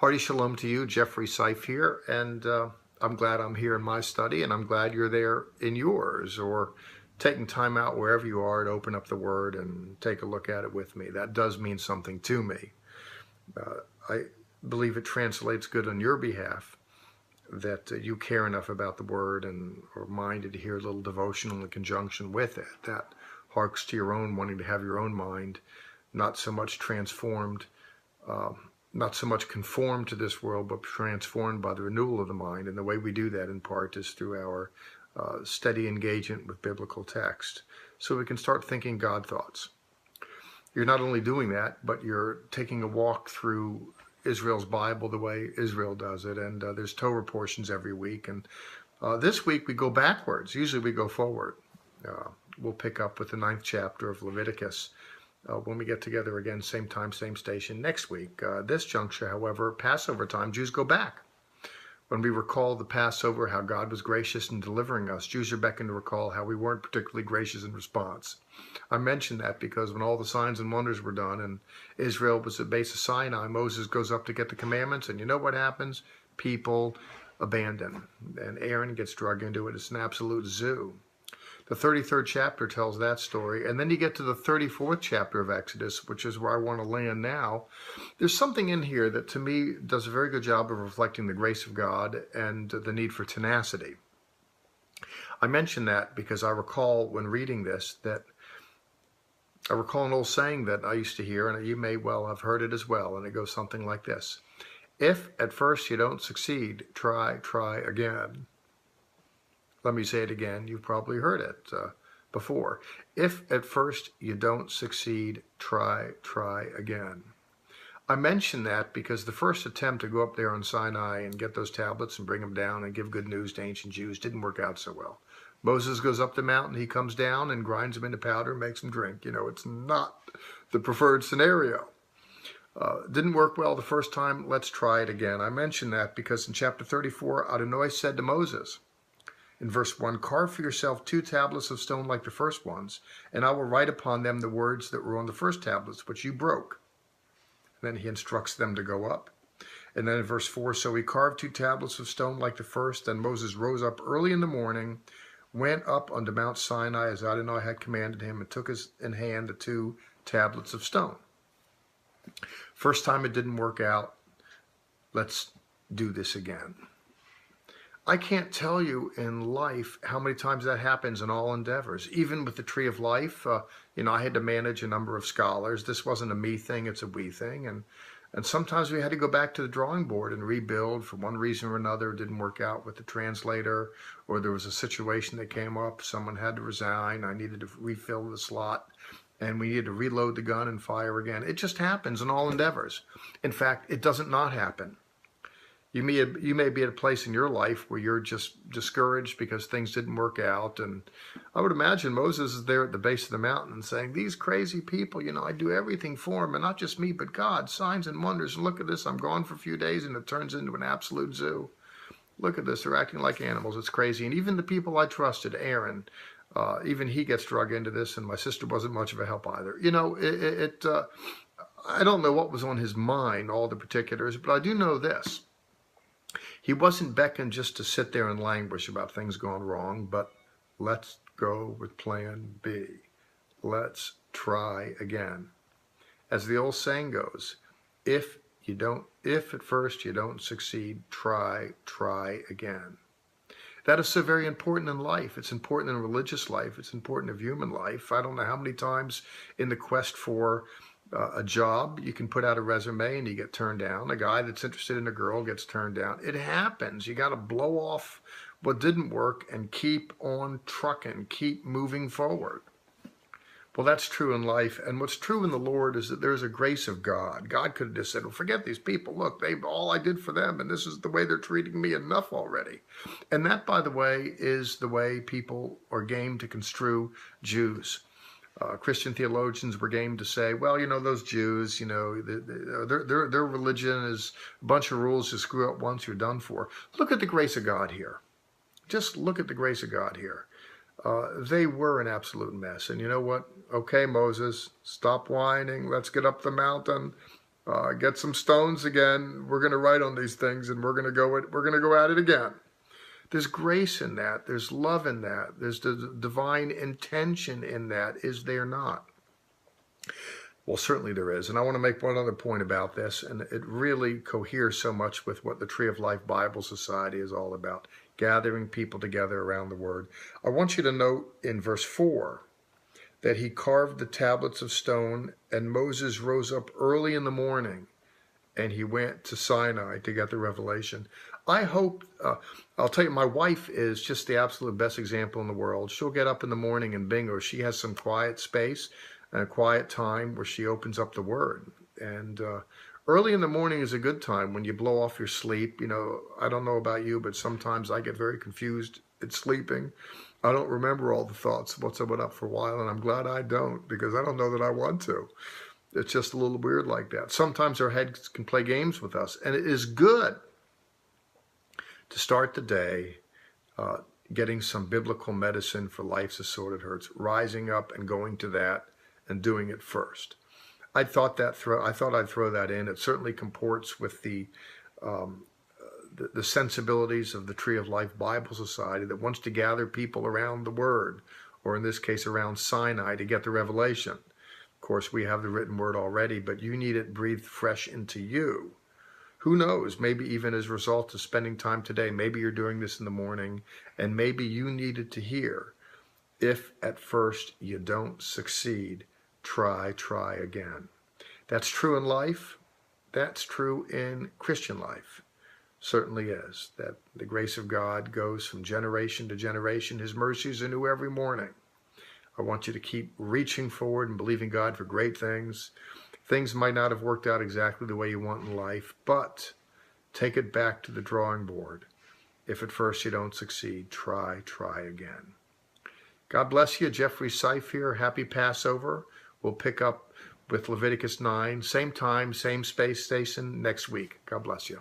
Hearty shalom to you, Jeffrey Seif here, and I'm glad I'm here in my study, and I'm glad you're there in yours, or taking time out wherever you are to open up the Word and take a look at it with me. That does mean something to me. I believe it translates good on your behalf, that you care enough about the Word and are minded to hear a little devotional in conjunction with it. That harks to your own wanting to have your own mind not so much transformed, not so much conformed to this world, but transformed by the renewal of the mind. And the way we do that in part is through our steady engagement with biblical text, so we can start thinking God thoughts. You're not only doing that, but you're taking a walk through Israel's Bible the way Israel does it. And there's Torah portions every week. And this week we go backwards. Usually we go forward. We'll pick up with the 9th chapter of Leviticus when we get together again, same time, same station next week. This juncture, however, Passover time, Jews go back. When we recall the Passover, how God was gracious in delivering us, Jews are beckoned to recall how we weren't particularly gracious in response. I mention that because when all the signs and wonders were done and Israel was at the base of Sinai, Moses goes up to get the commandments, and you know what happens? People abandon, and Aaron gets dragged into it. It's an absolute zoo. The 33rd chapter tells that story, and then you get to the 34th chapter of Exodus, which is where I want to land now. There's something in here that to me does a very good job of reflecting the grace of God and the need for tenacity. I mention that because I recall when reading this that I recall an old saying that I used to hear, and you may well have heard it as well, and it goes something like this: if at first you don't succeed, try again. Let me say it again. You've probably heard it before. If at first you don't succeed, try again. I mention that because the first attempt to go up there on Sinai and get those tablets and bring them down and give good news to ancient Jews didn't work out so well. Moses goes up the mountain, he comes down and grinds them into powder and makes them drink. You know, it's not the preferred scenario. Didn't work well the first time. Let's try it again. I mention that because in chapter 34, Adonai said to Moses, in verse 1, carve for yourself 2 tablets of stone like the first ones, and I will write upon them the words that were on the first tablets, which you broke. And then he instructs them to go up. And then in verse 4, so he carved 2 tablets of stone like the first. Then Moses rose up early in the morning, went up unto Mount Sinai as Adonai had commanded him, and took in hand the 2 tablets of stone. First time it didn't work out. Let's do this again. I can't tell you in life how many times that happens in all endeavors. Even with the Tree of Life, I had to manage a number of scholars. This wasn't a me thing, it's a we thing. And sometimes we had to go back to the drawing board and rebuild for one reason or another. It didn't work out with the translator, or there was a situation that came up. Someone had to resign. I needed to refill the slot, and we needed to reload the gun and fire again. It just happens in all endeavors. In fact, it doesn't not happen. You may be at a place in your life where you're just discouraged because things didn't work out. And I would imagine Moses is there at the base of the mountain saying, these crazy people, I do everything for them, and not just me, but God, signs and wonders. And look at this, I'm gone for a few days and it turns into an absolute zoo. Look at this, they're acting like animals. It's crazy. And even the people I trusted, Aaron, even he gets drug into this, and my sister wasn't much of a help either. I don't know what was on his mind, all the particulars, but I do know this. He wasn't beckoned just to sit there and languish about things going wrong, but let's go with plan B. Let's try again. As the old saying goes, if at first you don't succeed, try again. That is so very important in life. It's important in religious life. It's important in human life. I don't know how many times in the quest for a job, you can put out a resume and you get turned down. A guy that's interested in a girl gets turned down. It happens. You got to blow off what didn't work and keep on trucking, keep moving forward. Well, that's true in life. And what's true in the Lord is that there's a grace of God. God could have just said, well, forget these people. Look, all I did for them, and this is the way they're treating me, enough already. And that, by the way, is the way people are game to construe Jews. Christian theologians were game to say, well, those Jews, their religion is a bunch of rules. You screw up once, you're done for. Look at the grace of God here. Just look at the grace of God here. They were an absolute mess. And you know what? Okay, Moses, stop whining. Let's get up the mountain. Get some stones again. We're going to write on these things, and we're going to go at it again. There's grace in that. There's love in that. There's the divine intention in that. Is there not? Well, certainly there is. And I want to make one other point about this, and it really coheres so much with what the Tree of Life Bible Society is all about, gathering people together around the Word. I want you to note in verse 4 that he carved the tablets of stone, and Moses rose up early in the morning, and he went to Sinai to get the revelation. I hope, I'll tell you, my wife is just the absolute best example in the world. She'll get up in the morning and bingo, she has some quiet space and a quiet time where she opens up the Word. And early in the morning is a good time when you blow off your sleep. You know, I don't know about you, but sometimes I get very confused at sleeping. I don't remember all the thoughts of what's been up for a while, and I'm glad I don't, because I don't know that I want to. It's just a little weird like that. Sometimes our heads can play games with us, and it is good to start the day getting some biblical medicine for life's assorted hurts, rising up and going to that and doing it first. I thought I'd throw that in. It certainly comports with the sensibilities of the Tree of Life Bible Society that wants to gather people around the Word, or in this case around Sinai, to get the revelation. Of course, we have the written Word already, but you need it breathed fresh into you. Who knows, maybe even as a result of spending time today, maybe you're doing this in the morning, and maybe you needed to hear, if at first you don't succeed, try again. That's true in life. That's true in Christian life. Certainly is. That the grace of God goes from generation to generation. His mercies are new every morning. I want you to keep reaching forward and believing God for great things. Things might not have worked out exactly the way you want in life, but take it back to the drawing board. If at first you don't succeed, try again. God bless you. Jeffrey Seif here. Happy Passover. We'll pick up with Leviticus 9, same time, same space station next week. God bless you.